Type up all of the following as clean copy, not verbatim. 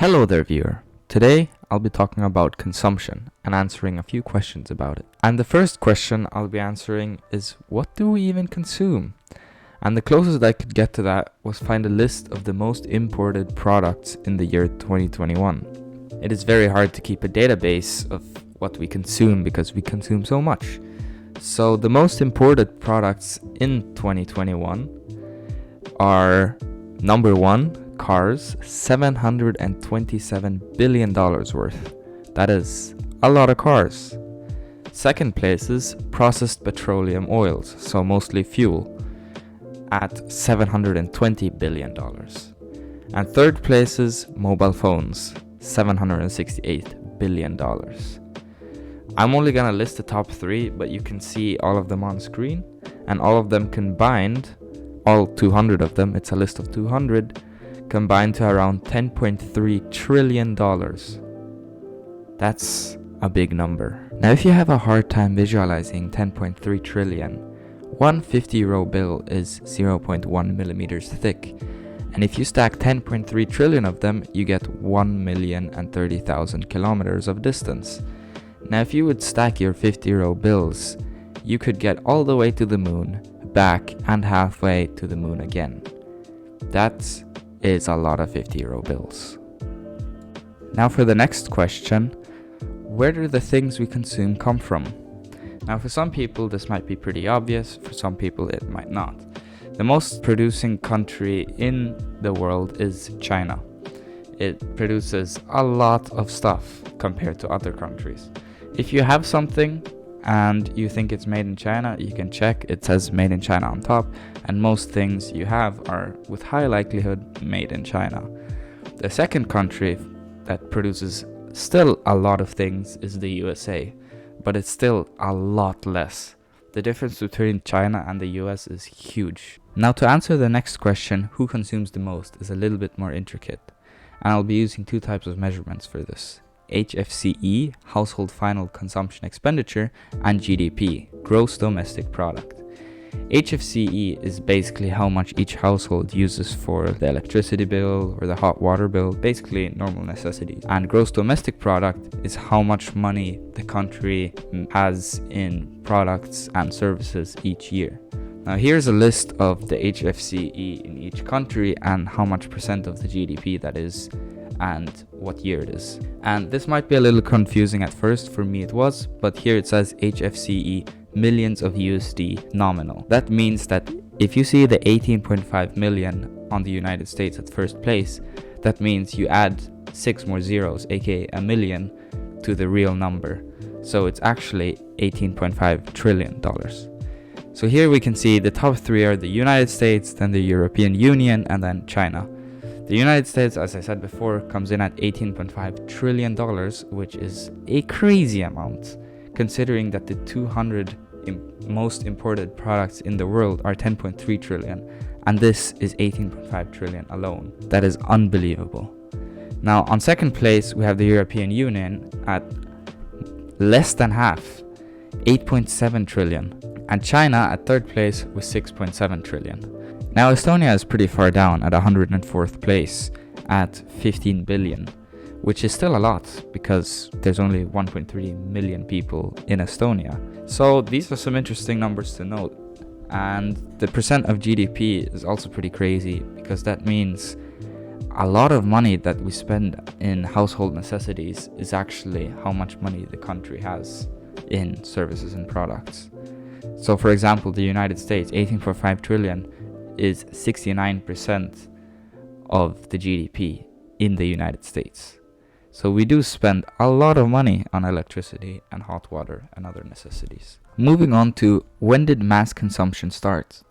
Hello there, viewer. Today I'll be talking about consumption and answering a few questions about it. And the first question I'll be answering is, what do we even consume? And the closest I could get to that was find a list of the most imported products in the year 2021. It is very hard to keep a database of what we consume because we consume so much. So the most imported products in 2021 are number 1, cars, $727 billion worth. That is a lot of cars. Second place is processed petroleum oils, so mostly fuel, at $720 billion. And third place is mobile phones, $768 billion. I'm only gonna list the top 3, but you can see all of them on screen, and all of them combined, all 200 of them, it's a list of 200, combined to around $10.3 trillion. That's a big number. Now, if you have a hard time visualizing 10.3 trillion, one 50-euro bill is 0.1 millimeters thick. And if you stack 10.3 trillion of them, you get 1,030,000 kilometers of distance. Now, if you would stack your 50-euro bills, you could get all the way to the moon, back, and halfway to the moon again. That is a lot of 50-euro bills. Now for the next question, where do the things we consume come from? Now for some people this might be pretty obvious, for some people it might not. The most producing country in the world is China. It produces a lot of stuff compared to other countries. If you have something and you think it's made in China, you can check, it says made in China on top, and most things you have are with high likelihood made in China. The second country that produces still a lot of things is the USA, but it's still a lot less. The difference between China and the US is huge. Now to answer the next question, who consumes the most, is a little bit more intricate, and I'll be using 2 types of measurements for this. HFCE, Household Final Consumption Expenditure, and GDP, Gross Domestic Product. HFCE is basically how much each household uses for the electricity bill or the hot water bill, basically normal necessities. And gross domestic product is how much money the country has in products and services each year. Now here's a list of the HFCE in each country and how much percent of the GDP that is and what year it is. And this might be a little confusing at first, for me it was, but here it says HFCE millions of USD nominal. That means that if you see the 18.5 million on the United States at first place, that means you add 6 more zeros, aka a million, to the real number. So it's actually $18.5 trillion. So here we can see the top 3 are the United States, then the European Union, and then China. The United States, as I said before, comes in at $18.5 trillion, which is a crazy amount, considering that the 200 most imported products in the world are 10.3 trillion, and this is 18.5 trillion alone. That is unbelievable. Now, on second place, we have the European Union at less than half, 8.7 trillion, and China at third place with 6.7 trillion. Now Estonia is pretty far down at 104th place at 15 billion, which is still a lot because there's only 1.3 million people in Estonia. So these are some interesting numbers to note. And the percent of GDP is also pretty crazy because that means a lot of money that we spend in household necessities is actually how much money the country has in services and products. So for example, the United States, 18.5 trillion is 69% of the GDP in the United States. So we do spend a lot of money on electricity and hot water and other necessities. Moving on to, when did mass consumption start?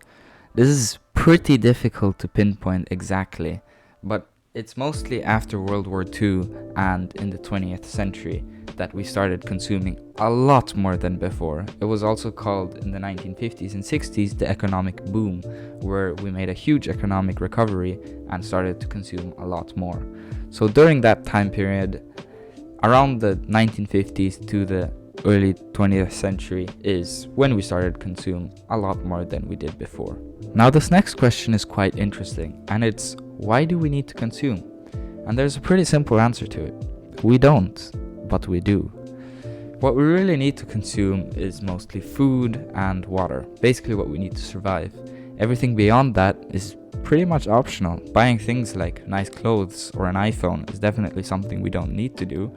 This is pretty difficult to pinpoint exactly, but it's mostly after World War II and in the 20th century that we started consuming a lot more than before. It was also called in the 1950s and 60s the economic boom, where we made a huge economic recovery and started to consume a lot more. So during that time period, around the 1950s to the early 20th century is when we started consume a lot more than we did before. Now this next question is quite interesting, and it's, why do we need to consume? And there's a pretty simple answer to it. We don't, but we do. What we really need to consume is mostly food and water, basically what we need to survive. Everything beyond that is pretty much optional. Buying things like nice clothes or an iPhone is definitely something we don't need to do,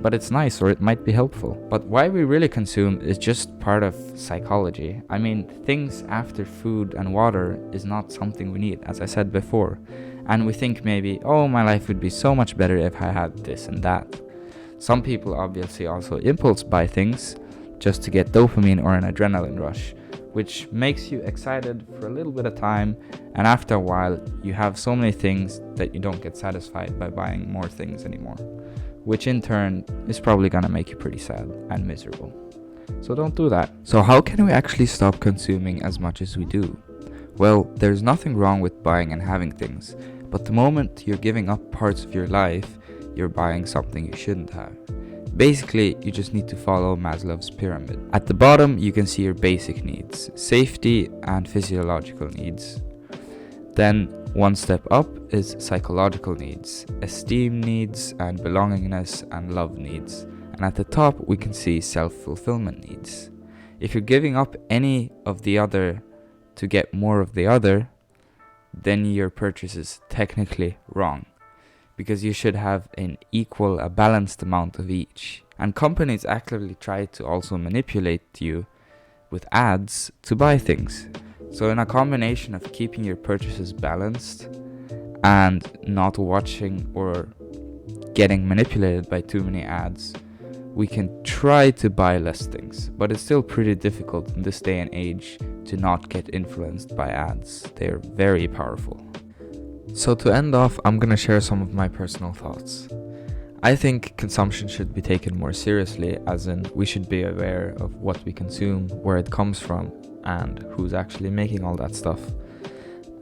but it's nice or it might be helpful. But why we really consume is just part of psychology. I mean, things after food and water is not something we need, as I said before. And we think maybe, oh, my life would be so much better if I had this and that. Some people obviously also impulse buy things just to get dopamine or an adrenaline rush, which makes you excited for a little bit of time, and after a while you have so many things that you don't get satisfied by buying more things anymore, which in turn is probably gonna make you pretty sad and miserable. So don't do that. So how can we actually stop consuming as much as we do? Well, there's nothing wrong with buying and having things, but the moment you're giving up parts of your life, you're buying something you shouldn't have. Basically, you just need to follow Maslow's pyramid. At the bottom, you can see your basic needs, safety and physiological needs. Then, one step up is psychological needs, esteem needs and belongingness and love needs. And at the top, we can see self-fulfillment needs. If you're giving up any of the other to get more of the other, then your purchase is technically wrong, because you should have a balanced amount of each. And companies actively try to also manipulate you with ads to buy things. So in a combination of keeping your purchases balanced and not watching or getting manipulated by too many ads, we can try to buy less things. But it's still pretty difficult in this day and age to not get influenced by ads. They are very powerful. So to end off, I'm gonna share some of my personal thoughts. I think consumption should be taken more seriously, as in we should be aware of what we consume, where it comes from, and who's actually making all that stuff.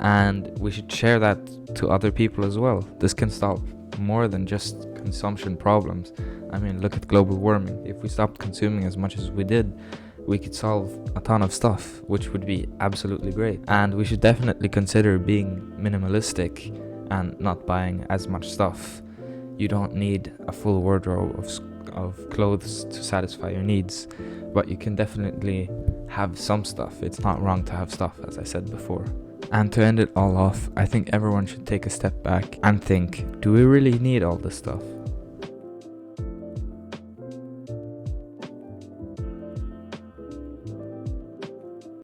And we should share that to other people as well. This can stop more than just consumption problems. I mean, look at global warming. If we stopped consuming as much as we did, we could solve a ton of stuff, which would be absolutely great. And we should definitely consider being minimalistic and not buying as much stuff. You don't need a full wardrobe of clothes to satisfy your needs, but you can definitely have some stuff. It's not wrong to have stuff, as I said before. And to end it all off, I think everyone should take a step back and think, do we really need all this stuff?